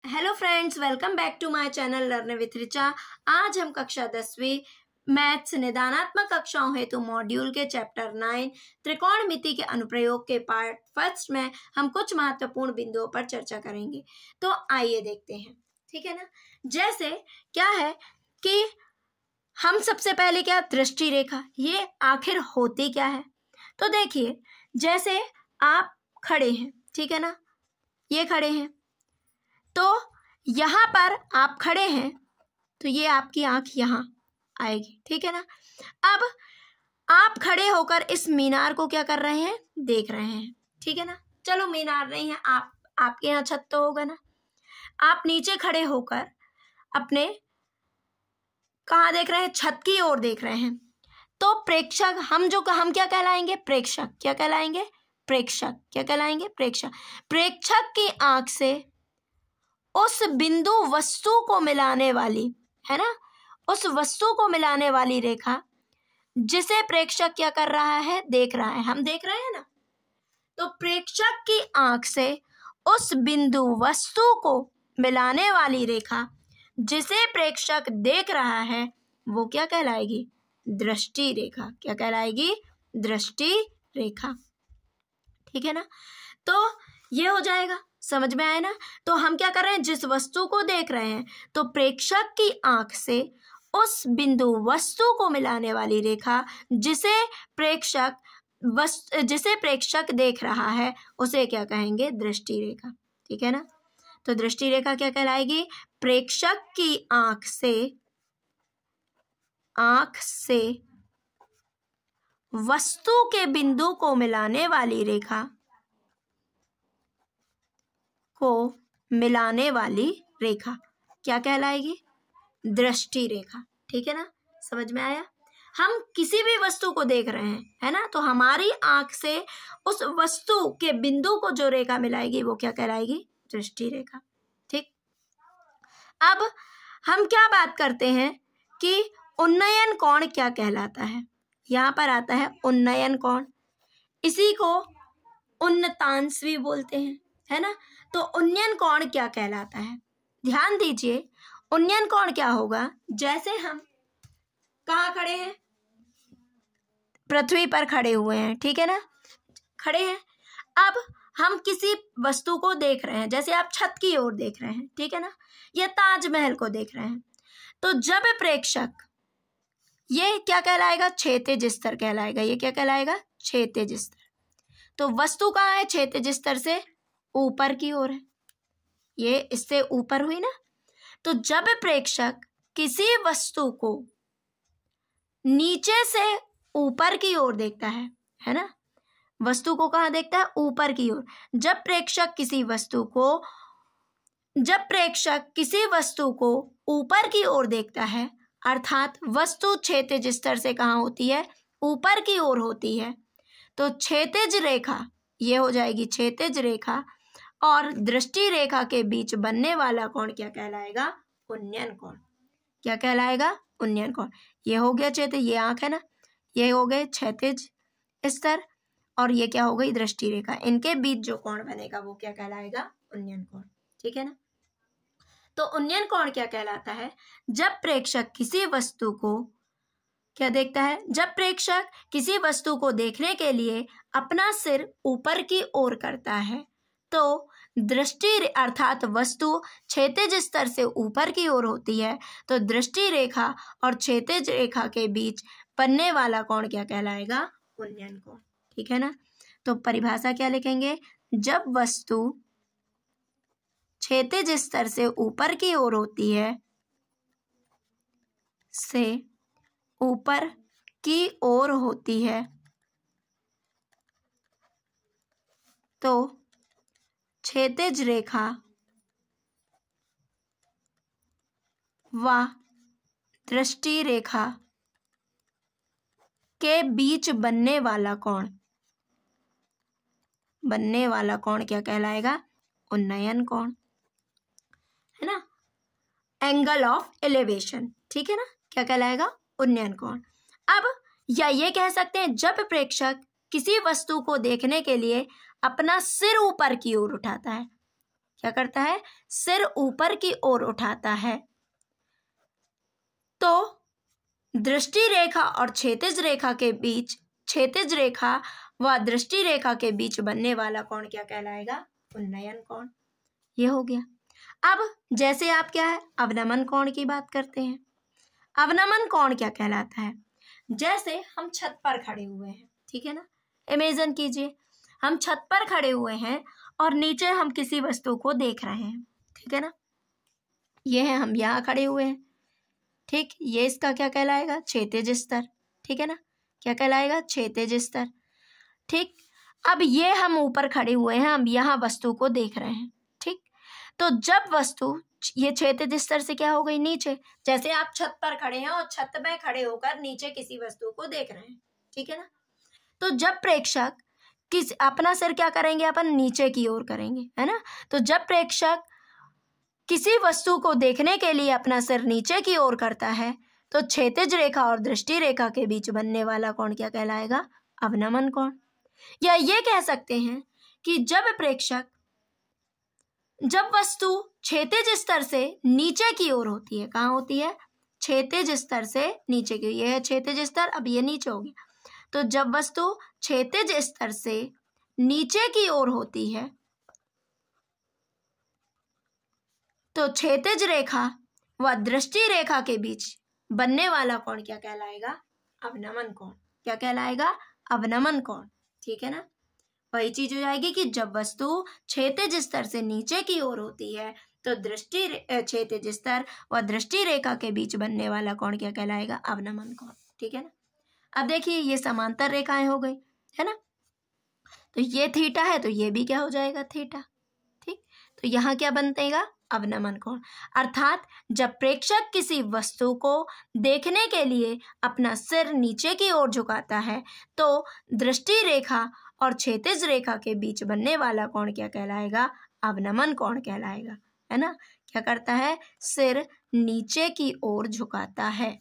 Hello friends, welcome back to my channel learn with Richa. आज हम कक्षा 10वीं मैथ्स निदानात्मक कक्षाओं हेतु मॉड्यूल के चैप्टर 9 त्रिकोणमिति के अनुप्रयोग के पार्ट फर्स्ट में हम कुछ महत्वपूर्ण बिंदुओं पर चर्चा करेंगे। तो आइए देखते हैं, ठीक है ना। जैसे क्या है कि हम सबसे पहले क्या, दृष्टि रेखा, ये आखिर होती क्या है। तो देखिए, जैसे आप खड़े हैं, ठीक है ना, ये खड़े हैं, तो यहाँ पर आप खड़े हैं तो ये आपकी आंख यहाँ आएगी, ठीक है ना। अब आप खड़े होकर इस मीनार को क्या कर रहे हैं, देख रहे हैं, ठीक है ना। चलो मीनार नहीं है, आपके यहाँ छत तो होगा ना। आप नीचे खड़े होकर अपने कहाँ देख रहे हैं, छत की ओर देख रहे हैं। तो प्रेक्षक हम क्या कहलाएंगे, प्रेक्षक। क्या कहलाएंगे, प्रेक्षक। क्या कहलाएंगे, प्रेक्षक। प्रेक्षक की आंख से उस बिंदु वस्तु को मिलाने वाली, है ना, उस वस्तु को मिलाने वाली रेखा जिसे प्रेक्षक क्या कर रहा है, देख रहा है। हम देख रहे हैं ना। तो प्रेक्षक की आंख से उस बिंदु वस्तु को मिलाने वाली रेखा जिसे प्रेक्षक देख रहा है वो क्या कहलाएगी, दृष्टि रेखा। क्या कहलाएगी, दृष्टि रेखा, ठीक है ना। तो ये हो जाएगा, समझ में आए ना। तो हम क्या कर रहे हैं, जिस वस्तु को देख रहे हैं, तो प्रेक्षक की आंख से उस बिंदु वस्तु को मिलाने वाली रेखा जिसे प्रेक्षक देख रहा है उसे क्या कहेंगे, दृष्टि रेखा, ठीक है ना। तो दृष्टि रेखा क्या कहलाएगी, प्रेक्षक की आंख से वस्तु के बिंदु को मिलाने वाली रेखा को मिलाने वाली रेखा क्या कहलाएगी, दृष्टि रेखा, ठीक है ना। समझ में आया। हम किसी भी वस्तु को देख रहे हैं, है ना, तो हमारी आंख से उस वस्तु के बिंदु को जो रेखा मिलाएगी वो क्या कहलाएगी, दृष्टि रेखा, ठीक। अब हम क्या बात करते हैं कि उन्नयन कोण क्या कहलाता है। यहाँ पर आता है उन्नयन कोण, इसी को उन्नतांश भी बोलते हैं, है ना। तो उन्नयन कोण क्या कहलाता है, ध्यान दीजिए। उन्नयन कोण क्या होगा, जैसे हम कहाँ खड़े हैं, पृथ्वी पर खड़े हुए हैं, ठीक है ना, खड़े हैं। अब हम किसी वस्तु को देख रहे हैं, जैसे आप छत की ओर देख रहे हैं, ठीक है ना, या ताजमहल को देख रहे हैं। तो जब प्रेक्षक, ये क्या कहलाएगा, क्षैतिज स्तर कहलाएगा। ये क्या कहलाएगा, क्षैतिज स्तर। तो वस्तु कहाँ है, क्षैतिज स्तर से ऊपर की ओर है, ये इससे ऊपर हुई ना। तो जब प्रेक्षक किसी वस्तु को नीचे से ऊपर की ओर देखता है ना, वस्तु को कहाँ देखता है, ऊपर की ओर। जब प्रेक्षक किसी वस्तु को ऊपर की ओर देखता है, अर्थात वस्तु क्षैतिज स्तर से कहाँ होती है, ऊपर की ओर होती है, तो क्षैतिज रेखा ये हो जाएगी क्षैतिज रेखा, और दृष्टि रेखा के बीच बनने वाला कोण क्या कहलाएगा, उन्नयन कोण। क्या कहलाएगा, उन्नयन कोण। ये हो गया क्षैतिज, ये आंख है ना, ये हो गए क्षैतिज स्तर, और ये क्या हो गई, दृष्टि रेखा। इनके बीच जो कोण बनेगा वो क्या कहलाएगा, उन्नयन कोण, ठीक है ना। तो उन्नयन कोण क्या कहलाता है, जब प्रेक्षक किसी वस्तु को क्या देखता है, जब प्रेक्षक किसी वस्तु को देखने के लिए अपना सिर ऊपर की ओर करता है, तो दृष्टि अर्थात वस्तु क्षैतिज स्तर से ऊपर की ओर होती है, तो दृष्टि रेखा और क्षैतिज रेखा के बीच बनने वाला कोण क्या कहलाएगा, उन्नयन कोण, ठीक है ना। तो परिभाषा क्या लिखेंगे, जब वस्तु क्षैतिज स्तर से ऊपर की ओर होती है, से ऊपर की ओर होती है, तो क्षैतिज रेखा व दृष्टि रेखा के बीच बनने वाला कोण क्या कहलाएगा, उन्नयन कोण, है ना, एंगल ऑफ एलिवेशन, ठीक है ना। क्या कहलाएगा, उन्नयन कोण। अब या ये कह सकते हैं, जब प्रेक्षक किसी वस्तु को देखने के लिए अपना सिर ऊपर की ओर उठाता है, क्या करता है, सिर ऊपर की ओर उठाता है। तो दृष्टि रेखा और क्षैतिज रेखा के बीच, क्षैतिज रेखा व दृष्टि रेखा के बीच बनने वाला कोण क्या कहलाएगा, उन्नयन कोण। ये हो गया। अब जैसे आप क्या है, अवनमन कोण की बात करते हैं। अवनमन कोण क्या कहलाता है, जैसे हम छत पर खड़े हुए हैं, ठीक है ना, इमेजिन कीजिए हम छत पर खड़े हुए हैं और नीचे हम किसी वस्तु को देख रहे हैं, ठीक है ना, ये है हम यहाँ खड़े हुए हैं, ठीक, ये इसका क्या कहलाएगा, क्षैतिज स्तर, ठीक है ना, क्या कहलाएगा, क्षैतिज स्तर, ठीक। अब ये हम ऊपर खड़े हुए हैं, हम यहाँ वस्तु को देख रहे हैं, ठीक। तो जब वस्तु ये क्षैतिज स्तर से क्या हो गई, नीचे, जैसे आप छत पर खड़े हैं और छत में खड़े होकर नीचे किसी वस्तु को देख रहे हैं, ठीक है ना। तो जब प्रेक्षक अपना सिर क्या करेंगे, अपन नीचे की ओर करेंगे, है ना। तो जब प्रेक्षक किसी वस्तु को देखने के लिए अपना सिर नीचे की ओर करता है तो क्षैतिज रेखा और दृष्टि रेखा के बीच बनने वाला कोण क्या कहलाएगा, अवनमन कोण। या ये कह सकते हैं कि जब वस्तु क्षैतिज स्तर से नीचे की ओर होती है, कहाँ होती है, क्षैतिज स्तर से नीचे की, ये है क्षैतिज स्तर, अब ये नीचे हो गया। तो जब वस्तु क्षैतिज स्तर से नीचे की ओर होती है तो क्षैतिज रेखा व दृष्टि रेखा के बीच बनने वाला कोण क्या कहलाएगा, अवनमन कोण। क्या कहलाएगा, अवनमन कोण, ठीक है ना। वही चीज हो जाएगी कि जब वस्तु क्षैतिज स्तर से नीचे की ओर होती है तो क्षैतिज स्तर व दृष्टि रेखा के बीच बनने वाला कोण क्या कहलाएगा, अवनमन कोण, ठीक है ना। अब देखिए ये समांतर रेखाएं हो गई, है ना, तो ये थीटा है तो ये भी क्या हो जाएगा, थीटा, ठीक। तो यहाँ क्या बनेगा, अवनमन कोण। अर्थात जब प्रेक्षक किसी वस्तु को देखने के लिए अपना सिर नीचे की ओर झुकाता है तो दृष्टि रेखा और क्षैतिज रेखा के बीच बनने वाला कोण क्या कहलाएगा, अवनमन कोण कहलाएगा, है ना। क्या करता है, सिर नीचे की ओर झुकाता है,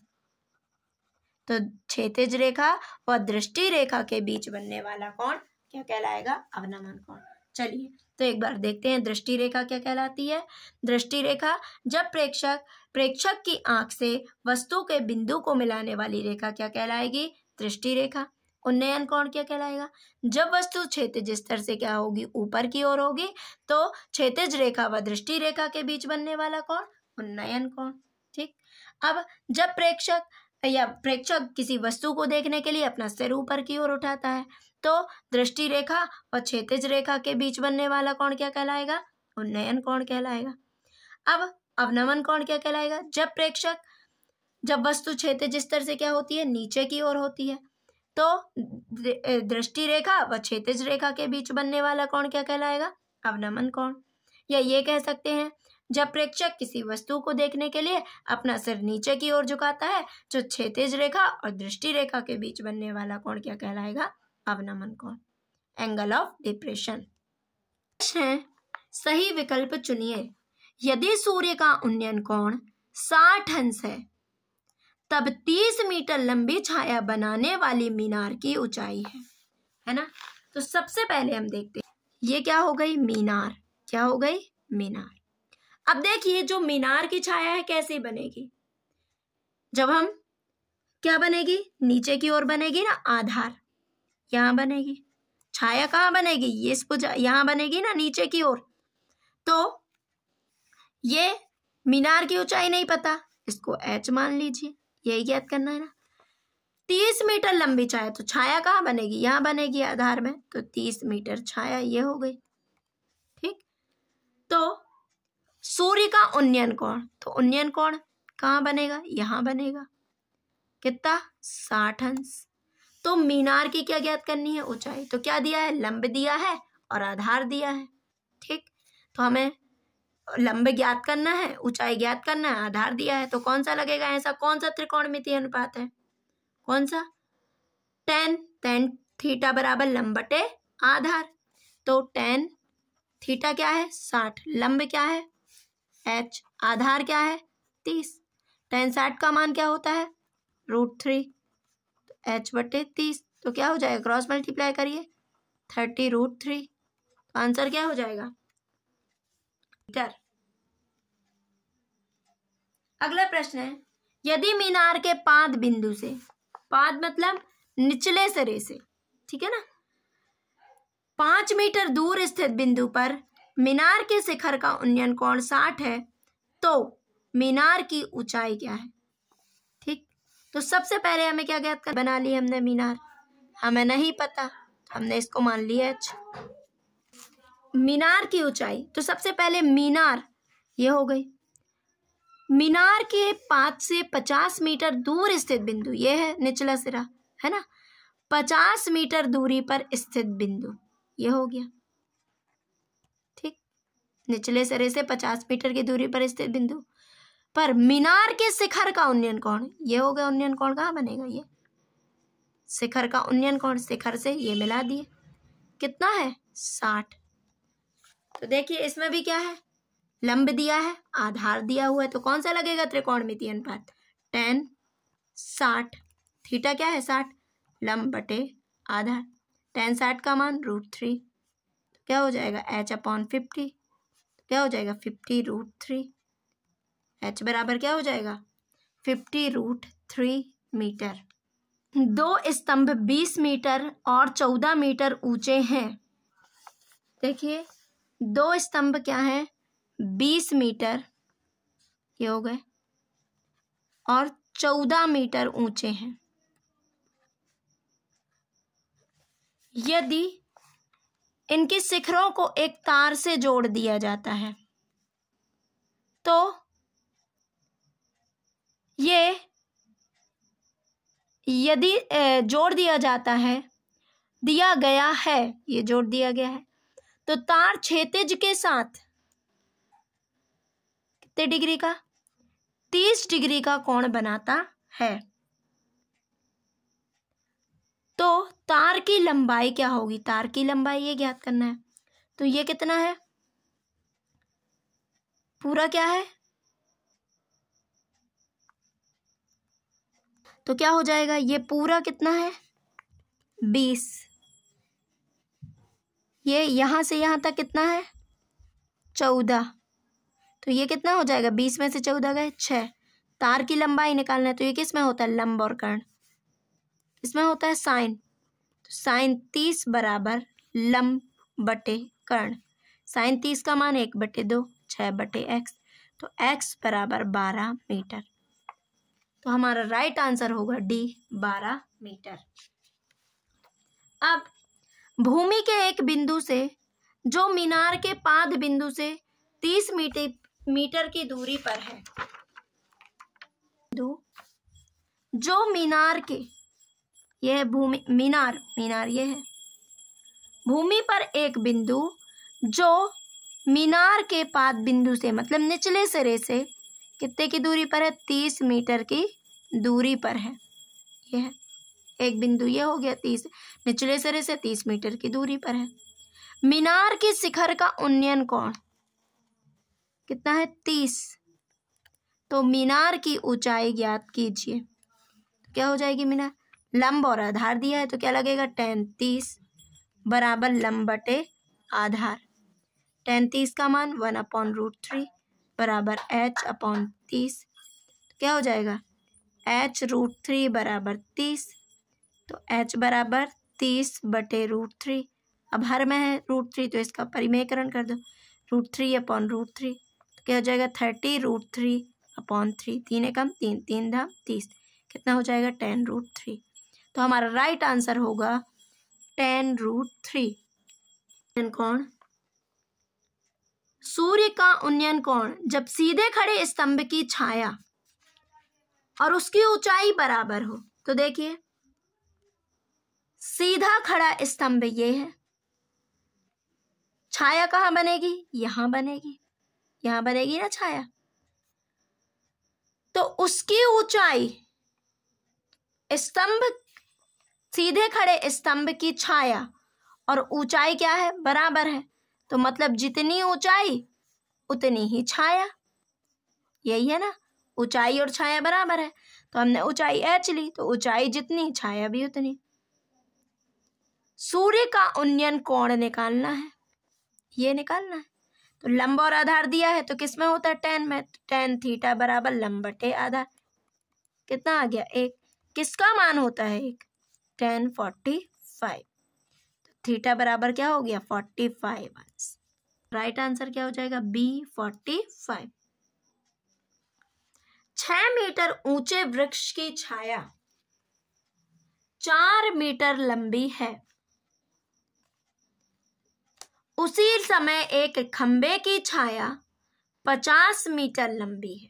तो क्षैतिज रेखा व दृष्टि रेखा के बीच बनने वाला कोण क्या कहलाएगा, अवनमन कोण। चलिए तो एक बार देखते हैं दृष्टि रेखा क्या कहलाती है। दृष्टि रेखा, जब प्रेक्षक की आंख से वस्तु के बिंदु को मिलाने वाली रेखा क्या कहलाएगी, दृष्टि रेखा। उन्नयन कोण क्या कहलाएगा, जब वस्तु क्षैतिज स्तर से क्या होगी, ऊपर की ओर होगी तो क्षैतिज रेखा व दृष्टि रेखा के बीच बनने वाला कोण, उन्नयन कोण, ठीक। अब जब प्रेक्षक किसी वस्तु को देखने के लिए अपना सिर ऊपर की ओर उठाता है तो दृष्टि रेखा और क्षैतिज रेखा के बीच बनने वाला कोण क्या कहलाएगा, उन्नयन कोण कहलाएगा। अब अवनमन कोण क्या कहलाएगा, जब वस्तु क्षैतिज स्तर से क्या होती है, नीचे की ओर होती है तो दृष्टि रेखा व क्षैतिज रेखा के बीच बनने वाला कोण क्या कहलाएगा, अवनमन कोण। या ये कह सकते हैं जब प्रेक्षक किसी वस्तु को देखने के लिए अपना सिर नीचे की ओर झुकाता है तो क्षैतिज रेखा और दृष्टि रेखा के बीच बनने वाला कोण क्या कहलाएगा, अवनमन कोण। एंगल ऑफ डिप्रेशन है, सही विकल्प चुनिए। यदि सूर्य का उन्नयन कोण 60 अंश है तब 30 मीटर लंबी छाया बनाने वाली मीनार की ऊंचाई है ना। तो सबसे पहले हम देखते हैं, ये क्या हो गई, मीनार, क्या हो गई, मीनार। अब देखिए जो मीनार की छाया है कैसे बनेगी, जब हम क्या बनेगी, नीचे की ओर बनेगी ना, आधार यहाँ बनेगी, छाया कहाँ बनेगी, ये यहाँ बनेगी ना, नीचे की ओर। तो ये मीनार की ऊंचाई नहीं पता, इसको h मान लीजिए, यही ज्ञात करना है ना। 30 मीटर लंबी छाया, तो छाया कहाँ बनेगी, यहाँ बनेगी आधार में, तो 30 मीटर छाया ये हो गई, ठीक। तो सूर्य का उन्नयन कोण, तो उन्नयन कोण कहाँ बनेगा, यहाँ बनेगा, कितना, 60 अंश। तो मीनार की क्या ज्ञात करनी है, ऊंचाई। तो क्या दिया है, लंब दिया है और आधार दिया है, ठीक। तो हमें लंब ज्ञात करना है, ऊंचाई ज्ञात करना है, आधार दिया है, तो कौन सा लगेगा, ऐसा कौन सा त्रिकोणमितीय अनुपात है, कौन सा, tan थीटा बराबर लंब बटे आधार। तो tan थीटा क्या है, 60, लंब क्या है h, आधार क्या है 30, tan 60 का मान क्या होता है √3, तो h बटे 30, तो क्या हो जाएगा, क्रॉस मल्टीप्लाई करिए 30 √3, तो आंसर क्या हो जाएगा मीटर। अगला प्रश्न है, यदि मीनार के पाद बिंदु से, पाद मतलब निचले सिरे से, ठीक है ना, 5 मीटर दूर स्थित बिंदु पर मीनार के शिखर का उन्नयन कोण 60 है, तो मीनार की ऊंचाई क्या है? ठीक, तो सबसे पहले हमें क्या ज्ञात कर, बना ली हमने मीनार, हमें नहीं पता, हमने इसको मान लिया h। मीनार की ऊंचाई, तो सबसे पहले मीनार ये हो गई, मीनार के पाद से 50 मीटर दूर स्थित बिंदु ये है निचला सिरा, है ना, 50 मीटर दूरी पर स्थित बिंदु ये हो गया। ठीक, निचले सिरे से 50 मीटर की दूरी पर स्थित बिंदु पर मीनार के शिखर का उन्नयन कोण ये हो गया। उन्नयन कोण कहाँ बनेगा? ये शिखर का उन्नयन कोण, शिखर से ये मिला दिए, कितना है? 60। तो देखिए इसमें भी क्या है, लंब दिया है, आधार दिया हुआ है, तो कौन सा लगेगा त्रिकोणमितीय अनुपात? tan 60। थीटा क्या है? 60, लंब बटे आधार, tan 60 का मान √3, क्या हो जाएगा? h/50, क्या हो जाएगा? 50√3। h बराबर क्या हो जाएगा? 50√3 मीटर। दो स्तंभ 20 मीटर और 14 मीटर ऊंचे हैं। देखिए दो स्तंभ क्या है? 20 मीटर ये हो गए और 14 मीटर ऊंचे हैं। यदि इनके शिखरों को एक तार से जोड़ दिया जाता है तो ये, यदि जोड़ दिया जाता है, दिया गया है, ये जोड़ दिया गया है, तो तार क्षैतिज के साथ कितने डिग्री का? 30 डिग्री का कोण बनाता है। तो तार की लंबाई क्या होगी? तार की लंबाई ये ज्ञात करना है। तो ये कितना है? पूरा क्या है? तो क्या हो जाएगा? ये पूरा कितना है? 20। ये यहां से यहां तक कितना है? 14। तो ये कितना हो जाएगा? 20 में से 14 गए 6। तार की लंबाई निकालना है, तो ये किस में होता है? लंब और कर्ण। इसमें होता है साइन, तो साइन 30 बराबर लंब बटे कर्ण। साइन 30 का मान 1/2, 6/x, तो x बराबर 12 मीटर। तो हमारा राइट आंसर होगा डी, 12 मीटर। अब भूमि के एक बिंदु से जो मीनार के पाद बिंदु से 30 मीटर की दूरी पर है, जो मीनार के, यह है भूमि, मीनार ये है भूमि पर एक बिंदु जो मीनार के पाद बिंदु से, मतलब निचले सिरे से कितने की दूरी पर है? 30 मीटर की दूरी पर है। यह है एक बिंदु, ये हो गया 30, निचले सिरे से 30 मीटर की दूरी पर है। मीनार के शिखर का उन्नयन कोण कितना है? 30। तो मीनार की ऊंचाई ज्ञात कीजिए। क्या हो जाएगी? मीनार, लंब और आधार दिया है, तो क्या लगेगा? tan 30 बराबर लंब बटे आधार। tan 30 का मान 1/√3 बराबर h/30। क्या हो जाएगा? h√3 बराबर 30, तो h बराबर 30/√3। अब हर में है √3, तो इसका परिमेयकरण कर दो, √3/√3, तो क्या हो जाएगा? 30√3/3। 3 एकम 3, 3 धाम 30, कितना हो जाएगा? tan√3। तो हमारा राइट आंसर होगा tan√3। कोण, सूर्य का उन्नयन कोण जब सीधे खड़े स्तंभ की छाया और उसकी ऊंचाई बराबर हो, तो देखिए सीधा खड़ा स्तंभ ये है, छाया कहाँ बनेगी? यहां बनेगी, यहां बनेगी ना छाया। तो उसकी ऊंचाई, स्तंभ, सीधे खड़े स्तंभ की छाया और ऊंचाई क्या है? बराबर है। तो मतलब जितनी ऊंचाई उतनी ही छाया, यही है ना, ऊंचाई और छाया बराबर है। तो हमने ऊंचाई h ली, तो ऊंचाई जितनी छाया भी उतनी। सूर्य का उन्नयन कोण निकालना है, ये निकालना है। तो लंब और आधार दिया है तो किस में होता है, टेन में। टेन थीटा बराबर लंब बटे आधार, कितना आ गया, 1। किसका मान होता है 1, टेन 45। तो थीटा बराबर क्या हो गया, 45। राइट आंसर क्या हो जाएगा, बी 45। 6 मीटर ऊंचे वृक्ष की छाया 4 मीटर लंबी है। उसी समय एक खंबे की छाया 50 मीटर लंबी है।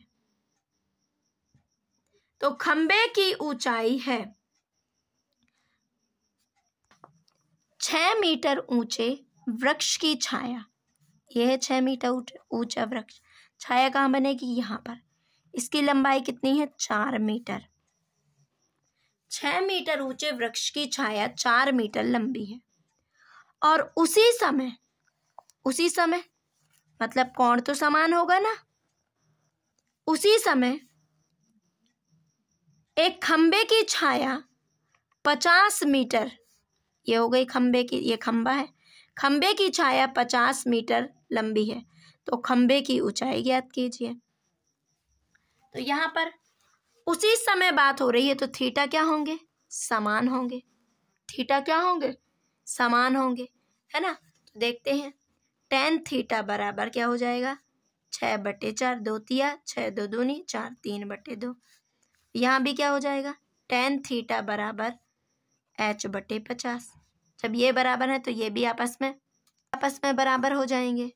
तो खंबे की ऊंचाई है 6 मीटर ऊंचे वृक्ष की छाया, यह है 6 मीटर ऊंचा वृक्ष। छाया कहाँ बनेगी, यहाँ पर। इसकी लंबाई कितनी है, 4 मीटर। 6 मीटर ऊंचे वृक्ष की छाया 4 मीटर लंबी है। और उसी समय मतलब कोण तो समान होगा ना। उसी समय एक खंबे की छाया 50 मीटर, ये हो गई खंबे की, ये खंबा है, खंबे की छाया 50 मीटर लंबी है। तो खंबे की ऊंचाई ज्ञात कीजिए। तो यहाँ पर उसी समय बात हो रही है तो थीटा क्या होंगे, समान होंगे। थीटा क्या होंगे, समान होंगे, है ना। तो देखते हैं, टेन थीटा बराबर क्या हो जाएगा, 6/4, 2 तिया 6, 2 दूनी 4, 3/2। यहाँ भी क्या हो जाएगा, टेन थीटा बराबर h/50। जब ये बराबर है तो ये भी आपस में बराबर हो जाएंगे।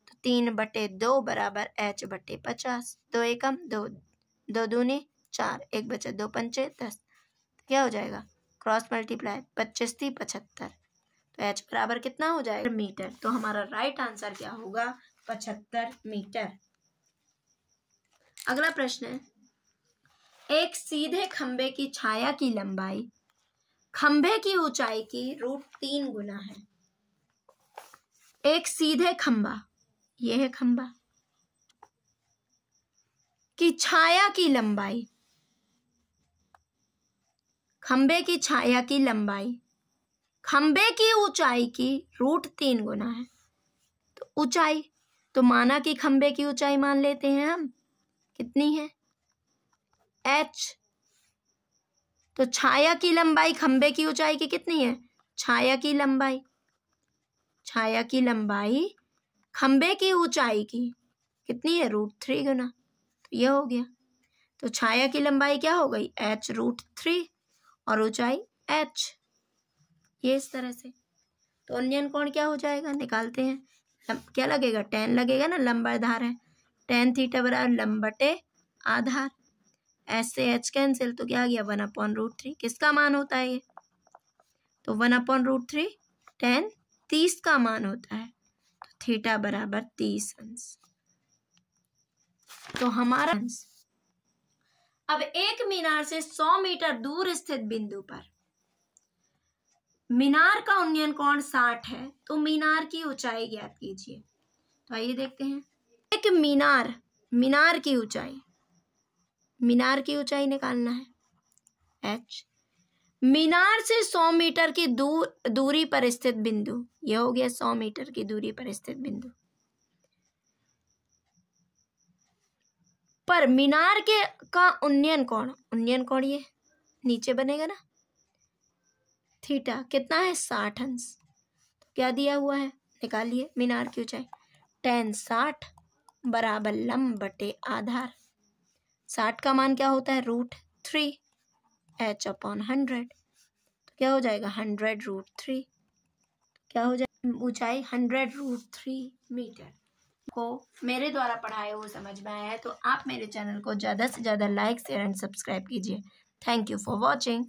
तो 3/2 बराबर h/50। 2 एकम 2, 2 दूनी 4, 1 बचे 2 पंचे 10। क्या हो जाएगा, क्रॉस मल्टीप्लाई 25 × 75। तो h बराबर कितना हो जाएगा, मीटर। तो हमारा राइट आंसर क्या होगा, 75 मीटर। अगला प्रश्न है, एक सीधे खंबे की छाया की लंबाई खंबे की ऊंचाई की √3 गुना है। एक सीधे खंबा, यह है खंबा, की छाया की लंबाई, खंबे की छाया की लंबाई खंबे की ऊंचाई की √3 गुना है। तो ऊंचाई तो माना कि खंबे की ऊंचाई मान लेते हैं हम, कितनी है, h। तो छाया की लंबाई खंबे की ऊंचाई की कितनी है, छाया की लंबाई खंबे की ऊंचाई की कितनी है, √3 गुना। तो ये हो गया। तो छाया की लंबाई क्या हो गई, h √3 और ऊंचाई h, ये इस तरह से। तो उन्नयन कोण क्या हो जाएगा, निकालते हैं। क्या लगेगा, tan लगेगा ना, लंब आधार है। tan थीटा बराबर लंब बटे आधार, h से h कैंसिल, तो क्या आ गया, 1/√3। किसका मान होता है ये, तो 1/√3 tan 30 का मान होता है। तो थीटा बराबर 30 अंश। तो हमारा अंश। अब एक मीनार से 100 मीटर दूर स्थित बिंदु पर मीनार का उन्नयन कोण 60 है। तो मीनार की ऊंचाई ज्ञात कीजिए। तो आइए देखते हैं, एक मीनार की ऊंचाई निकालना है, h। मीनार से 100 मीटर की दूरी पर स्थित बिंदु, यह हो गया 100 मीटर की दूरी पर स्थित बिंदु पर मीनार का उन्नयन कोण ये नीचे बनेगा ना, थीटा कितना है, 60 अंश। तो क्या दिया हुआ है, निकालिए मीनार की ऊंचाई। tan 60 बराबर लंब बटे आधार। 60 का मान क्या होता है, √3 h/100। तो क्या हो जाएगा, 100√3। क्या हो जाएगा, ऊंचाई 100√3 मीटर। को मेरे द्वारा पढ़ाया हुआ समझ में आया है तो आप मेरे चैनल को ज़्यादा से ज़्यादा लाइक, शेयर एंड सब्सक्राइब कीजिए। Thank you for watching.